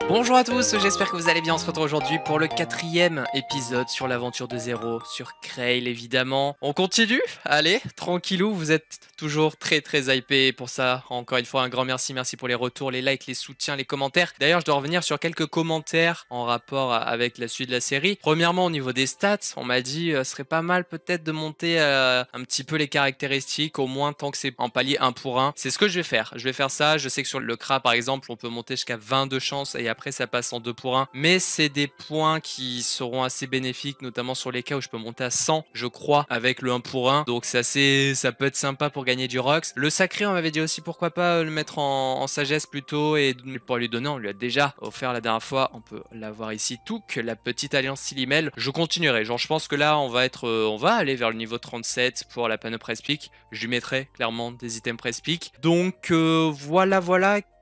Bonjour à tous, j'espère que vous allez bien. On se retrouve aujourd'hui pour le 4e épisode sur l'aventure de Zéro, sur Krail évidemment. On continue. Allez, tranquillou, vous êtes toujours très hypé pour ça. Encore une fois, un grand merci pour les retours, les likes, les soutiens, les commentaires. D'ailleurs, je dois revenir sur quelques commentaires en rapport avec la suite de la série. Premièrement, au niveau des stats, on m'a dit ce serait pas mal peut-être de monter un petit peu les caractéristiques, au moins tant que c'est en palier 1 pour 1. C'est ce que je vais faire. Je vais faire ça. Je sais que sur le CRA par exemple, on peut monter jusqu'à 22 chances et après ça passe en 2 pour 1. Mais c'est des points qui seront assez bénéfiques, notamment sur les cas où je peux monter à 100, je crois, avec le 1 pour 1. Donc ça peut être sympa pour gagner du Rox. Le sacré, on m'avait dit aussi pourquoi pas le mettre en sagesse plutôt et pour lui donner, on lui a déjà offert la dernière fois. On peut l'avoir ici, tout que la petite alliance Silimel. Je continuerai. Genre, je pense que là, on va aller vers le niveau 37 pour la panneau Press Pick. Je lui mettrai clairement des items Press Pick. Donc voilà.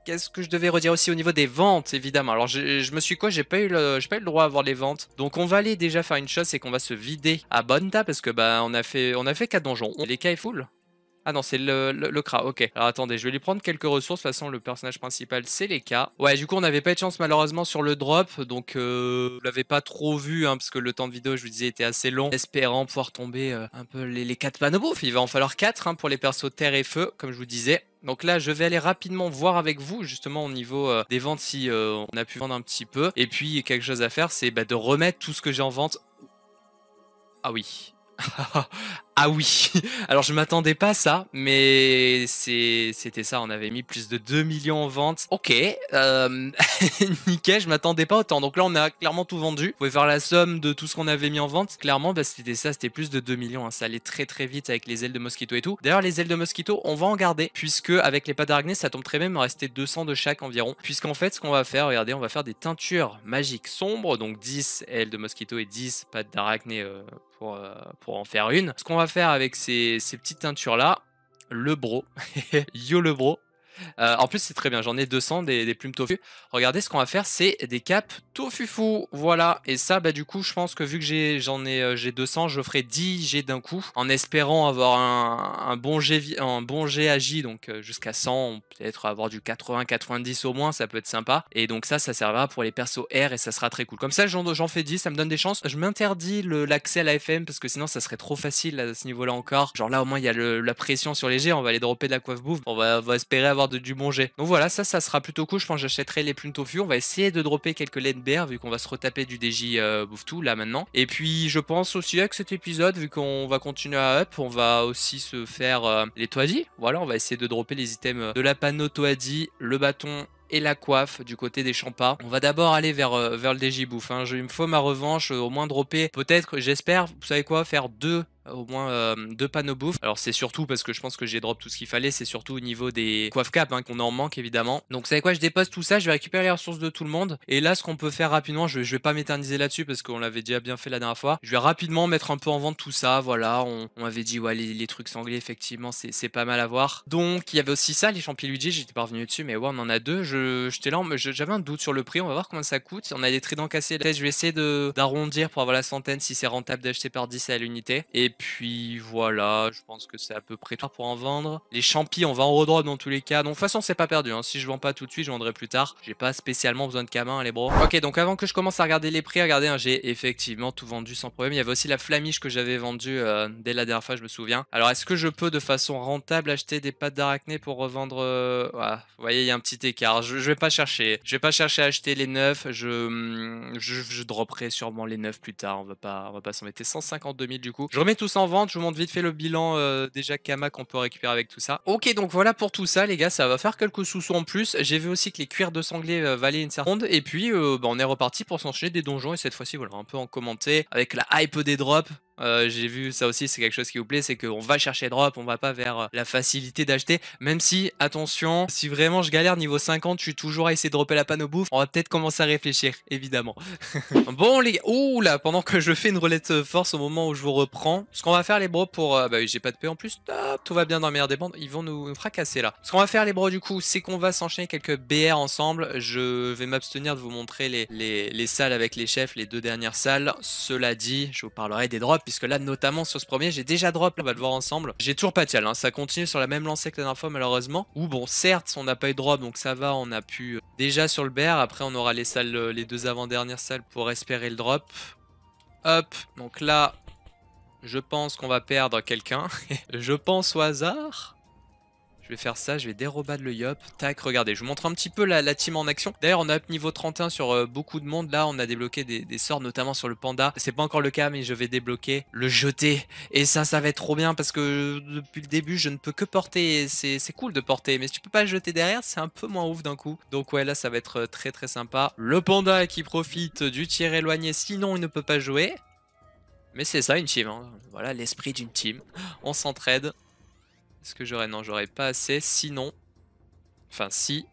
Qu'est-ce que je devais redire aussi au niveau des ventes, évidemment. Alors, je me suis quoi, j'ai pas eu le droit à avoir les ventes. Donc, on va aller déjà faire une chose, c'est qu'on va se vider à Bonta parce que bah on a fait 4 donjons. Les cas est full. Ah non, c'est le Kra, ok. Alors attendez, je vais lui prendre quelques ressources. De toute façon, le personnage principal, c'est les cas. Ouais, du coup, on n'avait pas eu de chance malheureusement sur le drop. Donc, vous l'avez pas trop vu, hein, parce que le temps de vidéo, je vous disais, était assez long. Espérant pouvoir tomber un peu les 4 panneaux. Bouffe, il va en falloir 4 hein, pour les persos terre et feu, comme je vous disais. Donc là, je vais aller rapidement voir avec vous, justement, au niveau des ventes, si on a pu vendre un petit peu. Et puis, quelque chose à faire, c'est de remettre tout ce que j'ai en vente. Ah oui. Ah oui, alors je m'attendais pas à ça, mais c'était ça, on avait mis plus de 2 millions en vente. Ok, nickel, je m'attendais pas autant. Donc là, on a clairement tout vendu. Vous pouvez faire la somme de tout ce qu'on avait mis en vente. Clairement, bah, c'était ça, c'était plus de 2 millions. Hein. Ça allait très vite avec les ailes de mosquito et tout. D'ailleurs, les ailes de mosquito, on va en garder, puisque avec les pâtes d'araignée, ça tombe très bien, il me restait 200 de chaque environ. Puisqu'en fait, ce qu'on va faire, regardez, on va faire des teintures magiques sombres, donc 10 ailes de mosquito et 10 pâtes d'araignée pour en faire une. Ce qu'on va faire avec ces petites teintures là, le bro, yo le bro. En plus, c'est très bien. J'en ai 200 des plumes tofu. Regardez, ce qu'on va faire, c'est des capes tofufou. Voilà. Et ça, bah, du coup, je pense que vu que j'ai 200, je ferai 10 G d'un coup en espérant avoir un bon G agi, donc jusqu'à 100, peut-être avoir du 80-90 au moins. Ça peut être sympa. Et donc, ça servira pour les persos R et ça sera très cool. Comme ça, j'en fais 10, ça me donne des chances. Je m'interdis l'accès à la FM parce que sinon, ça serait trop facile à ce niveau-là encore. Genre là, au moins, il y a la pression sur les G. On va aller dropper de la coiffe bouffe. On va espérer avoir du bon jet. Donc voilà, ça sera plutôt cool. Je pense que j'achèterai les plumes tofu. On va essayer de dropper quelques laine BR vu qu'on va se retaper du DJ bouffe tout là maintenant. Et puis je pense aussi avec cet épisode, vu qu'on va continuer à up, on va aussi se faire les toadis. Voilà, on va essayer de dropper les items de la panneau toadi, le bâton et la coiffe du côté des champas. On va d'abord aller vers le DJ bouffe. Hein. Il me faut ma revanche, au moins dropper. Peut-être, j'espère, vous savez quoi, faire au moins 2 panneaux bouffe. Alors c'est surtout parce que je pense que j'ai drop tout ce qu'il fallait, c'est surtout au niveau des coiffe cap hein, qu'on en manque évidemment. Donc vous savez quoi, je dépose tout ça, je vais récupérer les ressources de tout le monde. Et là ce qu'on peut faire rapidement, je vais pas m'éterniser là-dessus parce qu'on l'avait déjà bien fait la dernière fois. Je vais rapidement mettre un peu en vente tout ça, voilà. On m'avait dit ouais les trucs sanglés effectivement c'est pas mal à voir. Donc il y avait aussi ça, les champignons Luigi, j'étais pas revenu dessus mais ouais on en a 2. J'étais là, j'avais un doute sur le prix, on va voir comment ça coûte. On a des tridents cassés, je vais essayer d'arrondir pour avoir la centaine si c'est rentable d'acheter par 10 à l'unité. Et puis voilà, je pense que c'est à peu près tout pour en vendre. Les champis, on va en redrop dans tous les cas. Donc de toute façon, c'est pas perdu. Hein. Si je vends pas tout de suite, je vendrai plus tard. J'ai pas spécialement besoin de camin, les bros. Ok, donc avant que je commence à regarder les prix, regardez, hein, j'ai effectivement tout vendu sans problème. Il y avait aussi la flamiche que j'avais vendue dès la dernière fois, je me souviens. Alors, est-ce que je peux de façon rentable acheter des pâtes d'arachné pour revendre voilà. Vous voyez, il y a un petit écart. Je vais pas chercher. Je vais pas chercher à acheter les neufs. Je dropperai sûrement les neufs plus tard. On va pas s'embêter. 152 000 du coup. Je remets tout ça en vente. Je vous montre vite fait le bilan déjà Kama qu'on peut récupérer avec tout ça. Ok, donc voilà pour tout ça, les gars. Ça va faire quelques sous en plus. J'ai vu aussi que les cuirs de sanglier valaient une certaine ronde. Et puis, on est reparti pour s'enchaîner des donjons. Et cette fois-ci, voilà, un peu en commenté avec la hype des drops. J'ai vu ça aussi, c'est quelque chose qui vous plaît, c'est qu'on va chercher drop, on va pas vers la facilité d'acheter, même si, attention, si vraiment je galère niveau 50, je suis toujours à essayer de dropper la panne au bouffe, on va peut-être commencer à réfléchir, évidemment. Bon les gars, ouh là, pendant que je fais une roulette force au moment où je vous reprends, ce qu'on va faire les bros pour, bah oui, j'ai pas de paix en plus, top, tout va bien dans la meilleure des bandes, ils vont nous fracasser là. Ce qu'on va faire les bros du coup, c'est qu'on va s'enchaîner quelques BR ensemble, je vais m'abstenir de vous montrer les salles avec les chefs, les 2 dernières salles, cela dit, je vous parlerai des drops puisque là, notamment sur ce premier, j'ai déjà drop, on va le voir ensemble. J'ai toujours pas Tial, hein. Ça continue sur la même lancée que la dernière fois, malheureusement. Ou bon, certes, on n'a pas eu de drop, donc ça va, on a pu déjà sur le BR. Après, on aura les salles, les deux avant-dernières salles pour espérer le drop. Hop, donc là, je pense qu'on va perdre quelqu'un. Je pense au hasard. Je vais faire ça, je vais dérobat le yop. Tac, regardez, je vous montre un petit peu la team en action. D'ailleurs, on a up niveau 31 sur beaucoup de monde. Là, on a débloqué des sorts, notamment sur le panda. C'est pas encore le cas, mais je vais débloquer le jeté. Et ça va être trop bien parce que depuis le début, je ne peux que porter. C'est cool de porter, mais si tu peux pas le jeter derrière, c'est un peu moins ouf d'un coup. Donc ouais, là, ça va être très très sympa. Le panda qui profite du tir éloigné, sinon il ne peut pas jouer. Mais c'est ça une team, hein. Voilà l'esprit d'une team. On s'entraide. Est-ce que j'aurais... Non, j'aurais pas assez. Sinon... Enfin, si...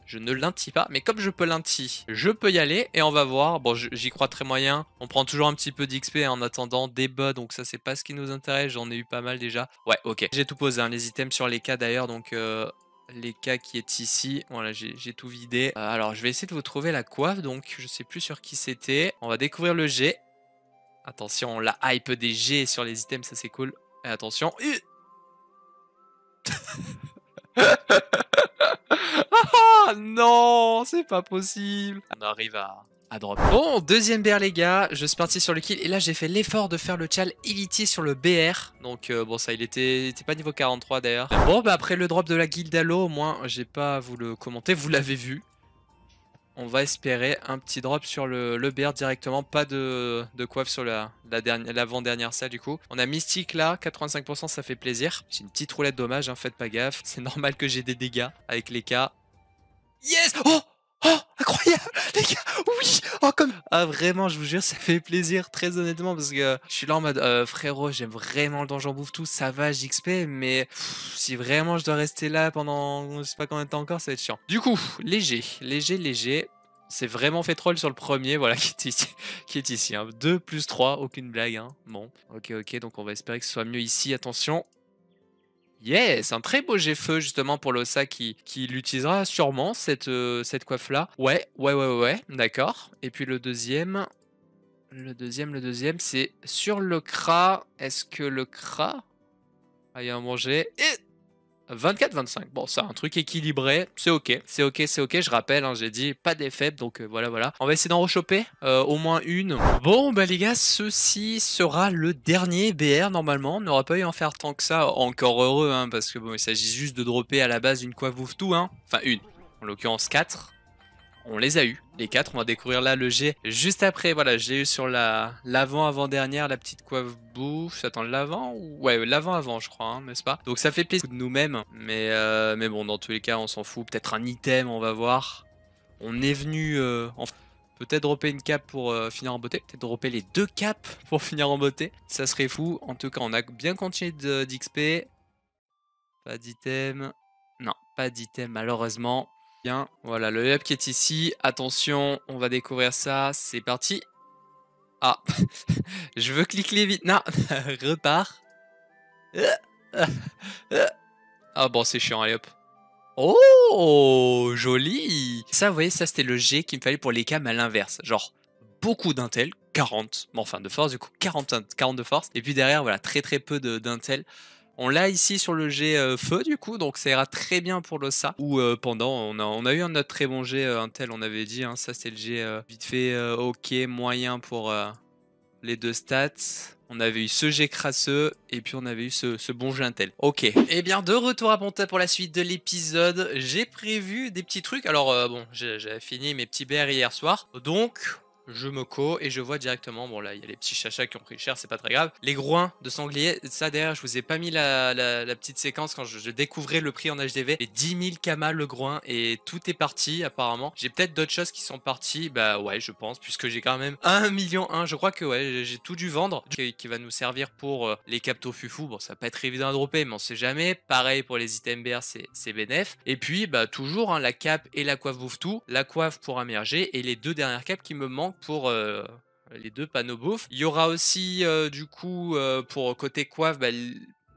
Je ne l'intille pas. Mais comme je peux l'intille, je peux y aller. Et on va voir. Bon, j'y crois très moyen. On prend toujours un petit peu d'XP en attendant des buts. Donc ça, c'est pas ce qui nous intéresse. J'en ai eu pas mal déjà. Ouais, ok. J'ai tout posé, hein, les items sur les cas d'ailleurs. Donc... les cas qui est ici, voilà, j'ai tout vidé. Alors, je vais essayer de vous trouver la coiffe. Donc, je sais plus sur qui c'était. On va découvrir le G. Attention, la hype des G sur les items, ça c'est cool. Et attention... Ah non, c'est pas possible. On arrive à drop. Bon, deuxième BR les gars, je suis parti sur le kill et là j'ai fait l'effort de faire le chal Elitier sur le BR. Donc bon ça il était pas niveau 43 d'ailleurs. Bon bah après le drop de la guilde Halo, au moins j'ai pas à vous le commenter, vous l'avez vu. On va espérer un petit drop sur le BR directement, pas de coiffe sur l'avant-dernière salle du coup. On a Mystique là, 85% ça fait plaisir. J'ai une petite roulette dommage, hein, faites pas gaffe. C'est normal que j'ai des dégâts avec les cas. Yes! Oh! Oh! Incroyable! Les gars! Oui! Oh comme... Ah vraiment, je vous jure, ça fait plaisir, très honnêtement, parce que je suis là en mode frérot, j'aime vraiment le donjon bouffe tout, ça va, j'XP, mais si vraiment je dois rester là pendant je sais pas combien de temps encore, ça va être chiant. Du coup, léger. C'est vraiment fait troll sur le premier, voilà, qui est ici. Hein. 2 plus 3, aucune blague. Hein. Bon, ok, donc on va espérer que ce soit mieux ici. Attention. Yes, un très beau jet feu justement pour l'Ossa qui l'utilisera sûrement, cette coiffe-là. Ouais, d'accord. Et puis le deuxième, c'est sur le Kra. Est-ce que le Kra a eu à manger? Et 24-25, bon c'est un truc équilibré, c'est ok, je rappelle, hein, j'ai dit pas d'effet, donc voilà. On va essayer d'en rechoper au moins une. Bon bah les gars, ceci sera le dernier BR normalement, on n'aura pas eu à en faire tant que ça, encore heureux, hein, parce que bon il s'agit juste de dropper à la base une coiffe bouffe tout, hein, enfin une, en l'occurrence 4. On les a eu, les 4, on va découvrir là le G juste après, voilà, j'ai eu sur l'avant-avant-dernière, la petite coiffe bouffe, j'attends l'avant ou... Ouais, l'avant-avant je crois, hein, n'est-ce pas? Donc ça fait plaisir de nous-mêmes, mais bon, dans tous les cas, on s'en fout, peut-être un item, on va voir. On est venu, peut-être dropper une cape pour finir en beauté, peut-être dropper les 2 capes pour finir en beauté, ça serait fou. En tout cas, on a bien continué d'XP, pas d'item, non, pas d'item malheureusement. Bien, voilà le hub qui est ici. Attention, on va découvrir ça. C'est parti. Ah, je veux cliquer vite. Non, repars. Ah bon, c'est chiant, allez hop. Oh, joli. Ça, vous voyez, ça c'était le G qu'il me fallait pour les cams à l'inverse. Genre, beaucoup d'intel, 40. Bon, enfin, de force, du coup, 40 de force. Et puis derrière, voilà, très peu d'intel. On l'a ici sur le jet feu du coup, donc ça ira très bien pour l'Ossa. Ou pendant, on a eu un autre très bon jet Intel, on avait dit, hein, ça c'est le jet vite fait ok, moyen pour les 2 stats. On avait eu ce jet crasseux et puis on avait eu ce bon jet Intel. Ok, et bien de retour à Ponta pour la suite de l'épisode. J'ai prévu des petits trucs, alors bon, j'avais fini mes petits BR hier soir, donc... Je me co et je vois directement, bon là il y a les petits chachas qui ont pris cher, c'est pas très grave. Les groins de sanglier, ça derrière je vous ai pas mis la petite séquence quand je découvrais le prix en HDV. Et 10 000 kamas le groin et tout est parti apparemment. J'ai peut-être d'autres choses qui sont parties, bah ouais je pense, puisque j'ai quand même 1,1 million. Je crois que ouais, j'ai tout dû vendre, qui va nous servir pour les captos fufou. Bon ça va pas être évident à dropper mais on sait jamais. Pareil pour les items BR c'est bénef. Et puis bah toujours hein, la cape et la coiffe bouffe tout. La coiffe pour immerger et les 2 dernières capes qui me manquent pour les 2 panneaux bouffe. Il y aura aussi du coup pour côté coiffe bah,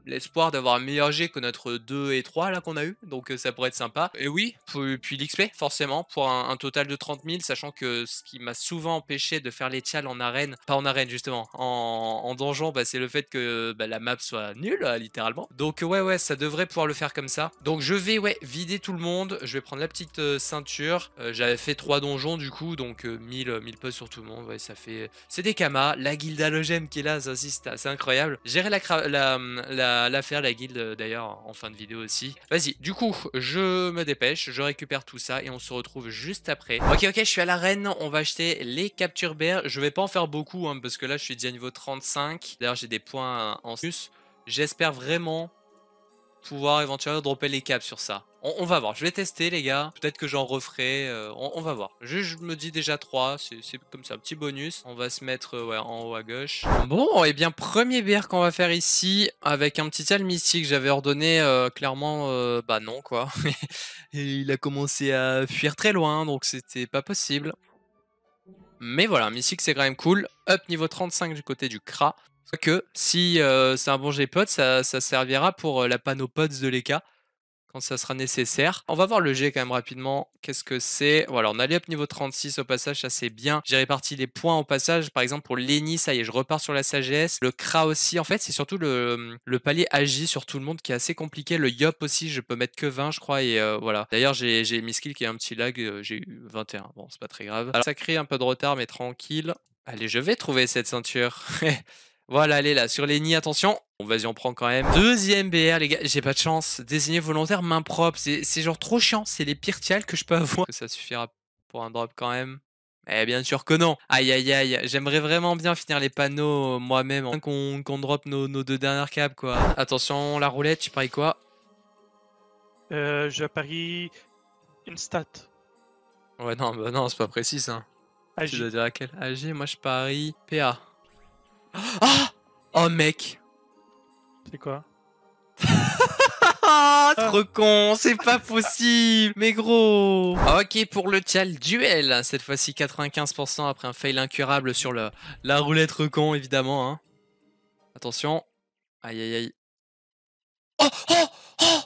l'espoir d'avoir un meilleur G que notre 2 et 3 là qu'on a eu, donc ça pourrait être sympa. Et oui, puis l'XP forcément pour un total de 30 000, sachant que ce qui m'a souvent empêché de faire les tchals en arène, pas en arène justement, en donjon, bah, c'est le fait que bah, la map soit nulle littéralement. Donc ouais, ça devrait pouvoir le faire comme ça. Donc je vais vider tout le monde, je vais prendre la petite ceinture. J'avais fait 3 donjons du coup, donc 1000 puzzles sur tout le monde, ouais ça fait... C'est des kamas, la guilde halogème qui est là, ça aussi c'est incroyable. J'irai la faire la guilde d'ailleurs en fin de vidéo aussi. Vas-y, du coup je me dépêche, je récupère tout ça et on se retrouve juste après. Ok, je suis à l'arène, on va acheter les captures bear. Je vais pas en faire beaucoup parce que là je suis déjà niveau 35. D'ailleurs j'ai des points en plus. J'espère vraiment pouvoir éventuellement dropper les caps sur ça. On va voir, je vais tester les gars, peut-être que j'en referai, on va voir. Je me dis déjà 3, c'est comme ça, un petit bonus. On va se mettre en haut à gauche. Bon, et bien premier BR qu'on va faire ici, avec un petit tel mystique, j'avais ordonné clairement, bah non quoi. Et il a commencé à fuir très loin, donc c'était pas possible. Mais voilà, mystique c'est quand même cool. Up niveau 35 du côté du Kra. Que si c'est un bon G-Pod, ça servira pour la panopods de l'EK quand ça sera nécessaire. On va voir le G quand même rapidement. Qu'est-ce que c'est? Voilà, on a up niveau 36 au passage, ça c'est bien. J'ai réparti les points au passage. Par exemple, pour Lenny, ça y est, je repars sur la sagesse. Le Kra aussi. En fait, c'est surtout le palier Agi sur tout le monde qui est assez compliqué. Le Yop aussi, je peux mettre que 20, je crois. Et voilà. D'ailleurs, j'ai mis skill qui a un petit lag. J'ai eu 21. Bon, c'est pas très grave. Alors, ça crée un peu de retard, mais tranquille. Allez, je vais trouver cette ceinture. Voilà, allez là, sur les nids, attention. Bon, vas-y, on prend quand même. Deuxième BR, les gars, j'ai pas de chance. Désigné volontaire, main propre. C'est genre trop chiant. C'est les pires tials que je peux avoir. Que ça suffira pour un drop quand même. Eh bien sûr que non. Aïe, aïe, aïe. J'aimerais vraiment bien finir les panneaux moi-même. Qu'on drop nos 2 dernières caps, quoi. Attention, la roulette, tu paries quoi? Je parie une stat. Ouais, non, bah non, c'est pas précis, ça. Tu Agi. dois dire laquelle? AG, moi je parie PA. Ah! Oh, mec! C'est quoi? Ah, trop con, c'est pas possible, mais gros. Ok, pour le Tial duel, cette fois-ci 95% après un fail incurable sur la roulette recon, évidemment. Hein. Attention. Aïe, aïe, aïe. Oh, oh, oh,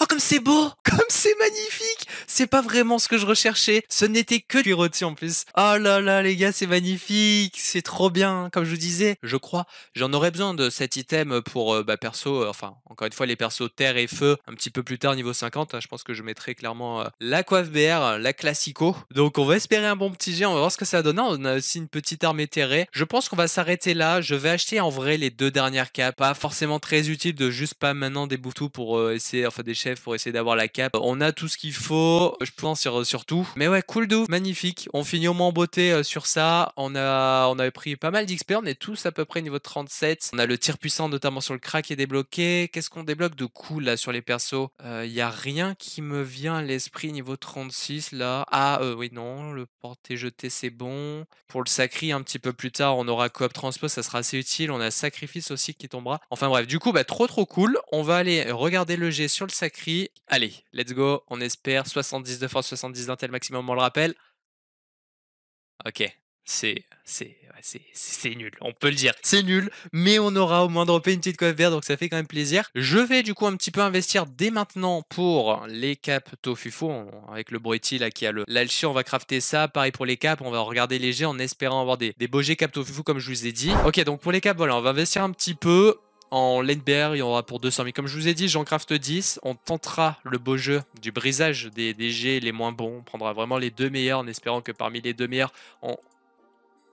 oh, comme c'est beau, comme c'est magnifique. C'est pas vraiment ce que je recherchais. Ce n'était que du rôti en plus. Oh là là, les gars, c'est magnifique. C'est trop bien. Comme je vous disais, je crois, j'en aurais besoin de cet item pour perso. Enfin, encore une fois, les persos terre et feu. Un petit peu plus tard, niveau 50. Hein, je pense que je mettrai clairement la coiffe BR, la classico. Donc, on va espérer un bon petit jet. On va voir ce que ça donne. On a aussi une petite arme éthérée. Je pense qu'on va s'arrêter là. Je vais acheter en vrai les 2 dernières capes. Pas forcément très utile de juste pas maintenant des tout pour essayer, enfin des chefs pour essayer d'avoir la cape. On a tout ce qu'il faut, je pense sur tout. Mais ouais, cool de ouf, magnifique. On finit au moins en beauté sur ça. On avait pris pas mal d'XP, on est tous à peu près niveau 37. On a le tir puissant notamment sur le crack qui est débloqué. Qu'est-ce qu'on débloque de cool là sur les persos? Y a rien qui me vient à l'esprit niveau 36 là. Ah oui non, le porté-jeté c'est bon. Pour le sacri un petit peu plus tard, on aura coop transpo, ça sera assez utile. On a sacrifice aussi qui tombera. Enfin bref, du coup bah trop cool. On va aller regarder le G sur le sacri. Allez, let's go. On espère 70 de force, 70 d'intel maximum, on le rappelle. Ok, c'est nul, on peut le dire. C'est nul, mais on aura au moins droppé une petite coiffe verte, donc ça fait quand même plaisir. Je vais du coup un petit peu investir dès maintenant pour les caps Tofufu, avec le Broiti là qui a l'alchi, on va crafter ça. Pareil pour les caps, on va regarder les jets en espérant avoir des beaux jets cap Tofufu comme je vous ai dit. Ok, donc pour les caps, voilà, on va investir un petit peu. En lane BR, il y en aura pour 200 000. Comme je vous ai dit, j'en craft 10. On tentera le beau jeu du brisage des G les moins bons. On prendra vraiment les 2 meilleurs en espérant que parmi les 2 meilleurs, on...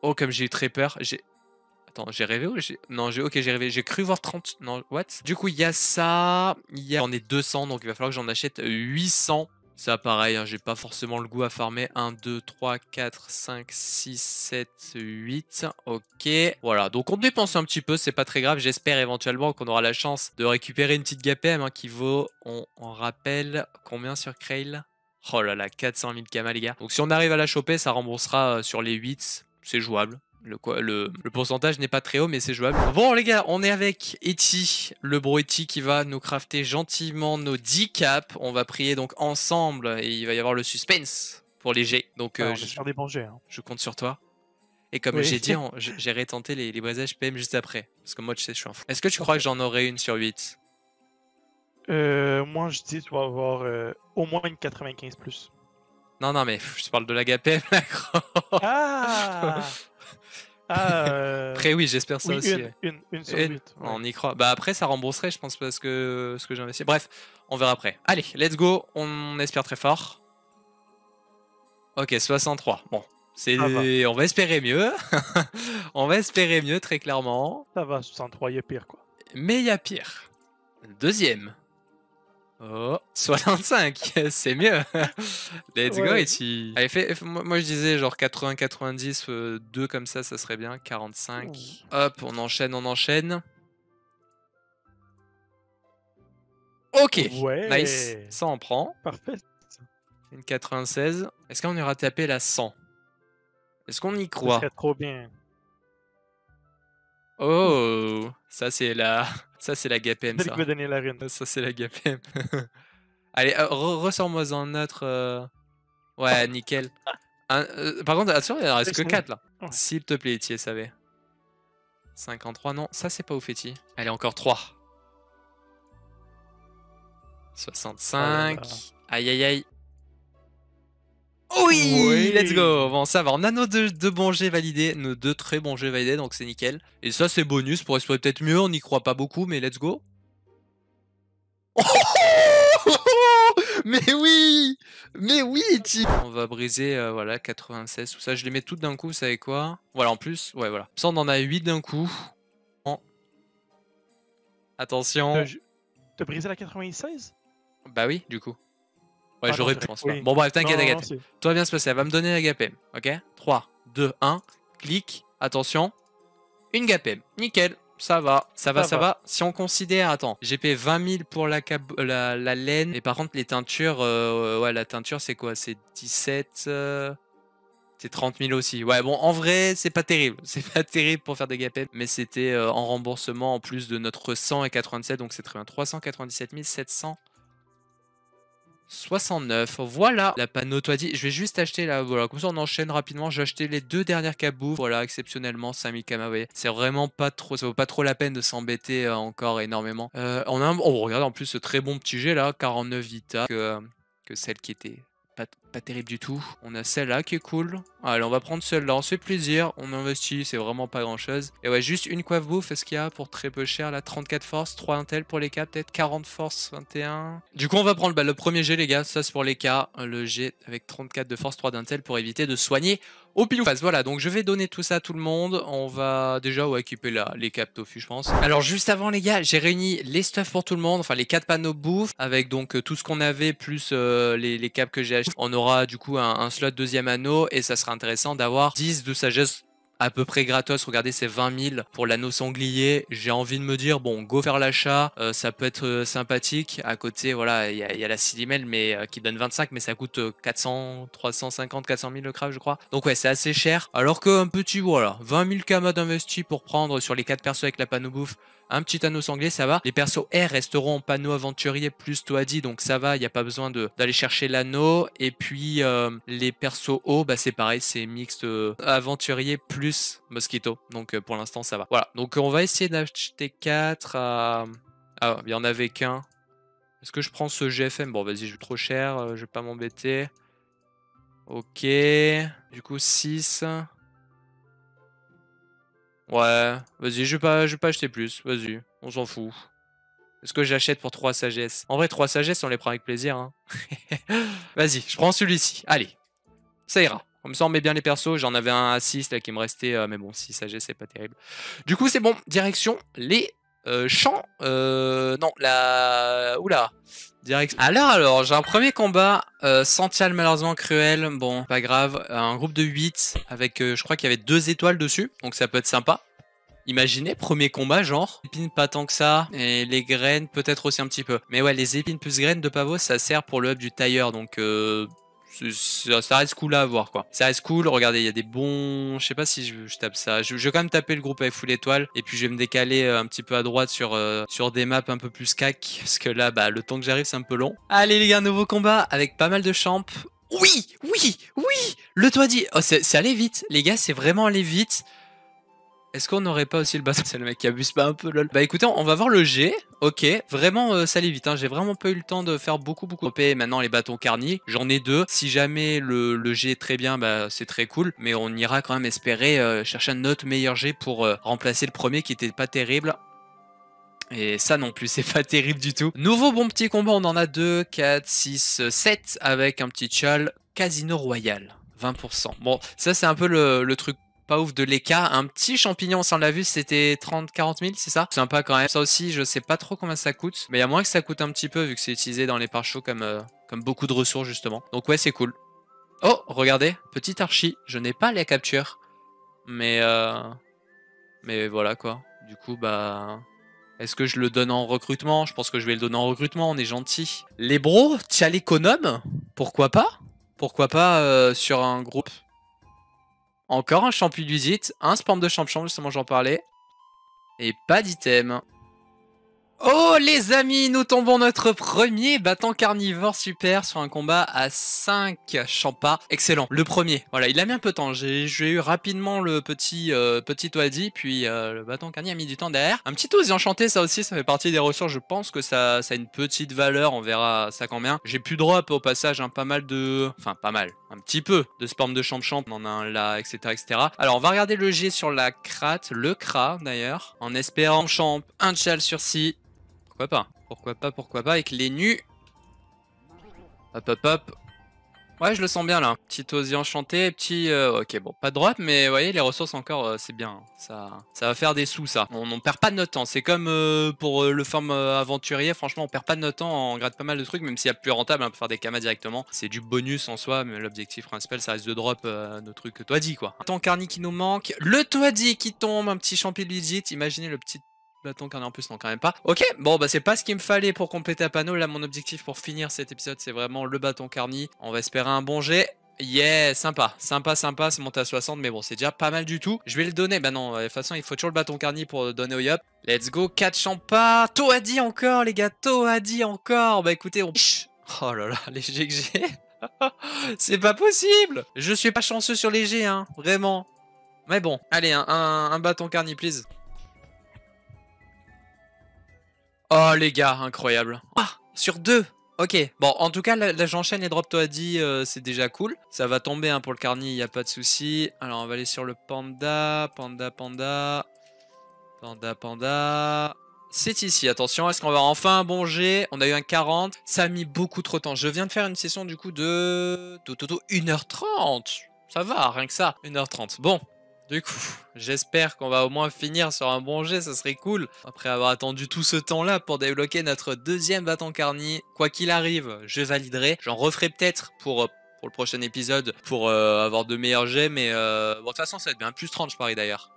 Oh, comme j'ai eu très peur. Attends, j'ai rêvé ou j'ai... Non, ok, j'ai rêvé. J'ai cru voir 30... Non, what? Du coup, il y a ça. J'en ai 200, donc il va falloir que j'en achète 800. Ça, pareil, hein, j'ai pas forcément le goût à farmer. 1, 2, 3, 4, 5, 6, 7, 8. Ok. Voilà, donc on dépense un petit peu, c'est pas très grave. J'espère éventuellement qu'on aura la chance de récupérer une petite gapem qui vaut, on rappelle, combien sur Krail? Oh là là, 400 000 kamas, les gars. Donc si on arrive à la choper, ça remboursera sur les 8. C'est jouable. Le pourcentage n'est pas très haut, mais c'est jouable. Bon, les gars, on est avec Eti, le bro Eti qui va nous crafter gentiment nos 10 caps. On va prier donc ensemble et il va y avoir le suspense pour les G. Donc, Alors, on va faire des bons jets. Hein. je compte sur toi. Et comme Oui. j'ai dit, j'ai rétenté les brisages PM juste après. Parce que moi, tu sais, je suis un fou. Est-ce que tu crois que j'en aurai une sur 8? Moi, je dis, tu vas avoir au moins une 95 plus. Non, non, mais je te parle de l'agapem, là, gros. Ah! Ah, Après, oui, j'espère ça oui, aussi. Ouais. une sur 8. Ouais. On y croit. Bah après, ça rembourserait, je pense, parce que ce que j'ai investi. Bref, on verra après. Allez, let's go. On espère très fort. Ok, 63. Bon, Ça va. on va espérer mieux. On va espérer mieux, très clairement. Ça va, 63, il y a pire, quoi. Mais il y a pire. Deuxième. Oh, 65, c'est mieux. Let's go, Ouais. Ichi. Allez, moi je disais genre 80, 90, 2 comme ça serait bien. 45. Ouh. Hop, on enchaîne, on enchaîne. Ok, nice. Ouais. Ça on prend. Parfait. Une 96. Est-ce qu'on ira taper la 100? Est-ce qu'on y Ce serait croit? trop bien. Ouh. Oh, ça c'est la, ça c'est la GAPM Celle qui ça. veut donner la rune. Ça c'est la GAPM. Allez, ressors-moi un autre. Ouais, nickel. Par contre, attention, il en reste que 4 là. Ouais. S'il te plaît, Etier, savez. 53, non, ça c'est pas ouf, Etier. Allez, encore 3. 65. Aïe aïe aïe. Oui, let's go. Bon, ça va. On a nos deux bons jets validés, nos 2 très bons jets validés, donc c'est nickel. Et ça, c'est bonus pour espérer peut-être mieux. On n'y croit pas beaucoup, mais let's go. Mais oui! Mais oui, Eti! On va briser, voilà, 96, tout ça. Je les mets toutes d'un coup, vous savez quoi? Voilà, en plus, ouais, voilà. Ça, on en a 8 d'un coup. Oh. Attention. T'as brisé la 96? Bah oui, du coup. Ouais, Ah non, j'aurais c'est pu, je vrai. pense pas. Oui. Bon, bref, t'inquiète, Non, non, t'inquiète. Tout va bien se passer. Elle va me donner la GAPM. Ok? 3, 2, 1. Clic. Attention. Une GAPM. Nickel. Ça va. Ça va, ça va. Si on considère. Attends. J'ai payé 20 000 pour la laine. Et par contre, les teintures. Ouais, la teinture, c'est quoi? C'est 17. C'est 30 000 aussi. Ouais, bon, en vrai, c'est pas terrible. C'est pas terrible pour faire des GAPM. Mais c'était en remboursement en plus de notre 100 et 87. Donc c'est très bien. 397 700. 69, voilà la panneau toi dit. Je vais juste acheter là, voilà, comme ça on enchaîne rapidement. J'ai acheté les 2 dernières cabouves, voilà, exceptionnellement 5000 kama, vous voyez. C'est vraiment pas trop, ça vaut pas trop la peine de s'embêter encore énormément. On a oh, regarde en plus ce très bon petit jet là, 49 Vita, que celle qui était pas terrible du tout. On a celle-là qui est cool. Allez, on va prendre celle-là, on se fait plaisir, on investit, c'est vraiment pas grand-chose. Et ouais, juste une coiffe bouffe, est-ce qu'il y a pour très peu cher là? 34 force, 3 intel pour les cas, peut-être 40 force, 21. Du coup, on va prendre le premier jet, les gars, ça c'est pour les cas. Le jet avec 34 de force, 3 d'intel pour éviter de soigner au pile ou face. Voilà, donc je vais donner tout ça à tout le monde. On va déjà équiper les caps tofu, je pense. Alors, juste avant, les gars, j'ai réuni les stuff pour tout le monde, enfin les 4 panneaux bouffe, avec donc tout ce qu'on avait, plus les caps que j'ai achetés. On aura du coup un slot deuxième anneau, et ça sera intéressant d'avoir 10 de sagesse à peu près gratos. Regardez, c'est 20 000 pour l'anneau sanglier. J'ai envie de me dire, bon, go faire l'achat, ça peut être sympathique. À côté, voilà, il y a la Silimel, mais qui donne 25, mais ça coûte 400, 350, 400 000 le craft, je crois. Donc ouais, c'est assez cher. Alors qu'un petit, voilà, 20 000 kamas d'investi pour prendre sur les 4 persos avec la panneau bouffe, un petit anneau sanglier, ça va. Les persos R resteront en panneau aventurier plus Toadi, donc ça va, il n'y a pas besoin d'aller chercher l'anneau. Et puis les persos O, bah c'est pareil, c'est mixte aventurier plus mosquito. Donc pour l'instant ça va. Voilà, donc on va essayer d'acheter 4 à... Ah, il y en avait qu'un. Est-ce que je prends ce GFM? Bon, vas-y, je vais trop cher, je vais pas m'embêter. Ok, du coup 6. Ouais, vas-y, je vais pas acheter plus, vas-y, on s'en fout. Est-ce que j'achète pour 3 sagesses? En vrai, 3 sagesses, on les prend avec plaisir. Hein. Vas-y, je prends celui-ci. Allez, ça ira. Comme ça, on met bien les persos. J'en avais un à 6 là qui me restait, mais bon, 6 sagesses, c'est pas terrible. Du coup, c'est bon. Direction les champs. Non, la... Oula. Direction... Alors, j'ai un premier combat. Santial, malheureusement, cruel. Bon, pas grave. Un groupe de 8 avec, je crois qu'il y avait 2 étoiles dessus. Donc ça peut être sympa. Imaginez, premier combat, genre, épines pas tant que ça, et les graines peut-être aussi un petit peu. Mais ouais, les épines plus graines de pavot, ça sert pour le hub du tailleur, donc ça reste cool à avoir, quoi. Ça reste cool, regardez, il y a des bons... Je sais pas si je tape ça. Je vais quand même taper le groupe avec full étoile, et puis je vais me décaler un petit peu à droite sur des maps un peu plus cac, parce que là, bah, le temps que j'arrive, c'est un peu long. Allez les gars, nouveau combat, avec pas mal de champs. Oui, oui, oui, le toit dit... Oh, c'est allé vite, les gars, c'est vraiment allé vite. Est-ce qu'on n'aurait pas aussi le bâton? C'est le mec qui abuse pas un peu, lol. Bah écoutez, on va voir le G. Ok, vraiment ça allait vite, hein. J'ai vraiment pas eu le temps de faire beaucoup de maintenant les bâtons carni. J'en ai 2. Si jamais le G est très bien, bah c'est très cool. Mais on ira quand même espérer chercher un autre meilleur G pour remplacer le premier qui était pas terrible. Et ça non plus, c'est pas terrible du tout. Nouveau bon petit combat, on en a 2, 4, 6, 7 avec un petit chal Casino Royal, 20%. Bon, ça c'est un peu le truc pas ouf de l'EK. Un petit champignon, ça on l'a vu, c'était 30-40 000, c'est ça? Sympa quand même. Ça aussi, je sais pas trop combien ça coûte, mais il y a moins que ça coûte un petit peu vu que c'est utilisé dans les pare-chocs comme beaucoup de ressources justement. Donc ouais, c'est cool. Oh, regardez, petit archi. Je n'ai pas la capture, mais voilà quoi. Du coup, bah... Est-ce que je le donne en recrutement? Je pense que je vais le donner en recrutement, on est gentil. Les bros, t'as l'économe? Pourquoi pas? Pourquoi pas sur un groupe? Encore un champion visite, un spam de champion, justement j'en parlais. Et pas d'item. Oh les amis, nous tombons notre premier battant carnivore super sur un combat à 5 champas. Excellent, le premier. Voilà, il a mis un peu de temps. J'ai eu rapidement le petit Toadi, puis le battant carni a mis du temps derrière. Un petit osier enchanté, ça aussi, ça fait partie des ressources. Je pense que ça a une petite valeur, on verra ça combien. J'ai pu drop au passage pas mal de... Enfin, pas mal, un petit peu de spam de champ. On en a un là, etc., etc. Alors, on va regarder le G sur la crate, le Kra d'ailleurs, en espérant champ, un chal sur si. Pourquoi pas, avec les nus. Hop. Ouais, je le sens bien là. Petit osier enchanté, petit... ok, bon, pas de drop, mais vous voyez, les ressources encore, c'est bien. Ça va faire des sous, ça. On perd pas de notre temps. C'est comme pour le farm aventurier, franchement, on perd pas de notre temps, on gratte pas mal de trucs, même s'il y a plus rentable, on peut faire des kamas directement. C'est du bonus en soi, mais l'objectif principal, ça reste de drop nos trucs Toadi, quoi. Un carni qui nous manque, le Toadi qui tombe, un petit champi legit, imaginez le petit... bâton carnet en plus, non quand même pas. Ok, bon bah c'est pas ce qu'il me fallait pour compléter à panneau. Là mon objectif pour finir cet épisode c'est vraiment le bâton carni. On va espérer un bon jet. Yeah, sympa, c'est monté à 60 mais bon c'est déjà pas mal du tout. Je vais le donner, bah non, de toute façon il faut toujours le bâton carni pour donner au yop. Let's go, 4 champas. Toadi encore les gars, Toadi encore. Bah écoutez, on... Oh là là, les G que j'ai. C'est pas possible. Je suis pas chanceux sur les G, hein, vraiment. Mais bon, allez, un bâton carni please. Oh les gars, incroyable. Ah, sur 2. Ok, bon en tout cas là j'enchaîne les drops Toadi, c'est déjà cool. Ça va tomber hein, pour le carni, il n'y a pas de souci. Alors on va aller sur le panda. C'est ici, attention, est-ce qu'on va enfin un bon jet? On a eu un 40, ça a mis beaucoup trop de temps. Je viens de faire une session du coup de 1h30. Ça va, rien que ça, 1h30. Bon. Du coup, j'espère qu'on va au moins finir sur un bon jet, ça serait cool. Après avoir attendu tout ce temps-là pour débloquer notre deuxième bâton carni. Quoi qu'il arrive, je validerai. J'en referai peut-être pour le prochain épisode pour avoir de meilleurs jets. Mais bon, de toute façon, ça va être bien. Plus 30, je parie d'ailleurs.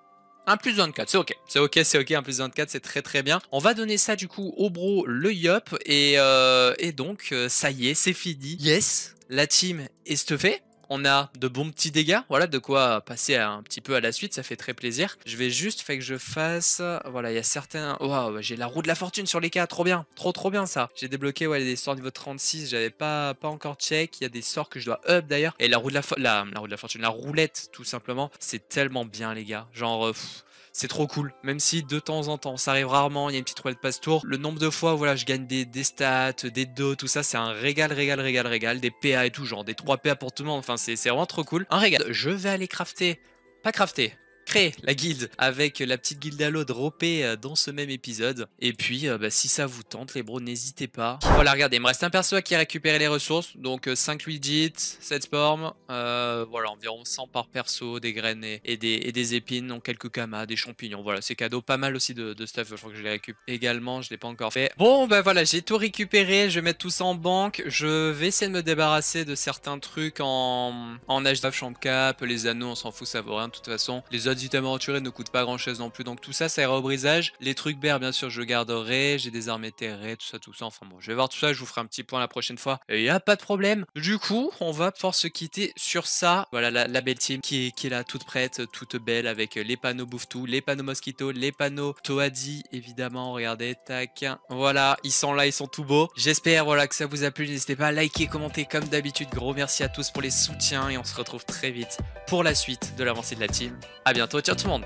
Un plus 24, c'est ok. C'est ok, un plus 24, c'est très bien. On va donner ça du coup au bro, le yop. Et donc, ça y est, c'est fini. Yes, la team est stuffée. On a de bons petits dégâts, voilà, de quoi passer un petit peu à la suite, ça fait très plaisir. Je vais juste faire que je fasse... Voilà, il y a certains... Waouh, j'ai la roue de la fortune sur les cas, trop bien. Trop bien ça. J'ai débloqué ouais, des sorts niveau 36, j'avais pas encore check. Il y a des sorts que je dois up d'ailleurs. Et la roue de la fortune, la roulette tout simplement, c'est tellement bien les gars. Genre... c'est trop cool, même si de temps en temps, ça arrive rarement, il y a une petite roulette passe-tour. Le nombre de fois, voilà, je gagne des stats, des dos, tout ça, c'est un régal, des PA et tout, genre des 3 PA pour tout le monde, enfin c'est vraiment trop cool. Un régal. Je vais aller créer la guilde avec la petite guilde Halo droppée dans ce même épisode. Et puis, bah, si ça vous tente, les bros, n'hésitez pas. Voilà, regardez, il me reste un perso qui a récupéré les ressources. Donc 5 Luigi, 7 Sporm. Voilà, environ 100 par perso, des graines et des épines, donc quelques kamas, des champignons. Voilà, c'est cadeau. Pas mal aussi de stuff. Je crois que je les récupère également. Je ne l'ai pas encore fait. Bon, bah voilà, j'ai tout récupéré. Je vais mettre tout ça en banque. Je vais essayer de me débarrasser de certains trucs en H9 champ cap. Les anneaux, on s'en fout, ça vaut rien de toute façon. Les autres items aventurés ne coûtent pas grand chose non plus, donc tout ça ira au brisage. Les trucs berts bien sûr je garderai, j'ai des armes éthérées, tout ça, enfin bon je vais voir tout ça, je vous ferai un petit point la prochaine fois, et y a pas de problème. Du coup on va pouvoir se quitter sur ça. Voilà la belle team qui est là toute prête, toute belle, avec les panneaux bouffe-tout, les panneaux mosquito, les panneaux Toadi évidemment, regardez, tac, voilà, ils sont là, ils sont tout beaux. J'espère voilà que ça vous a plu, n'hésitez pas à liker, commenter comme d'habitude, gros merci à tous pour les soutiens et on se retrouve très vite pour la suite de l'avancée de la team. A bientôt, ciao tout le monde.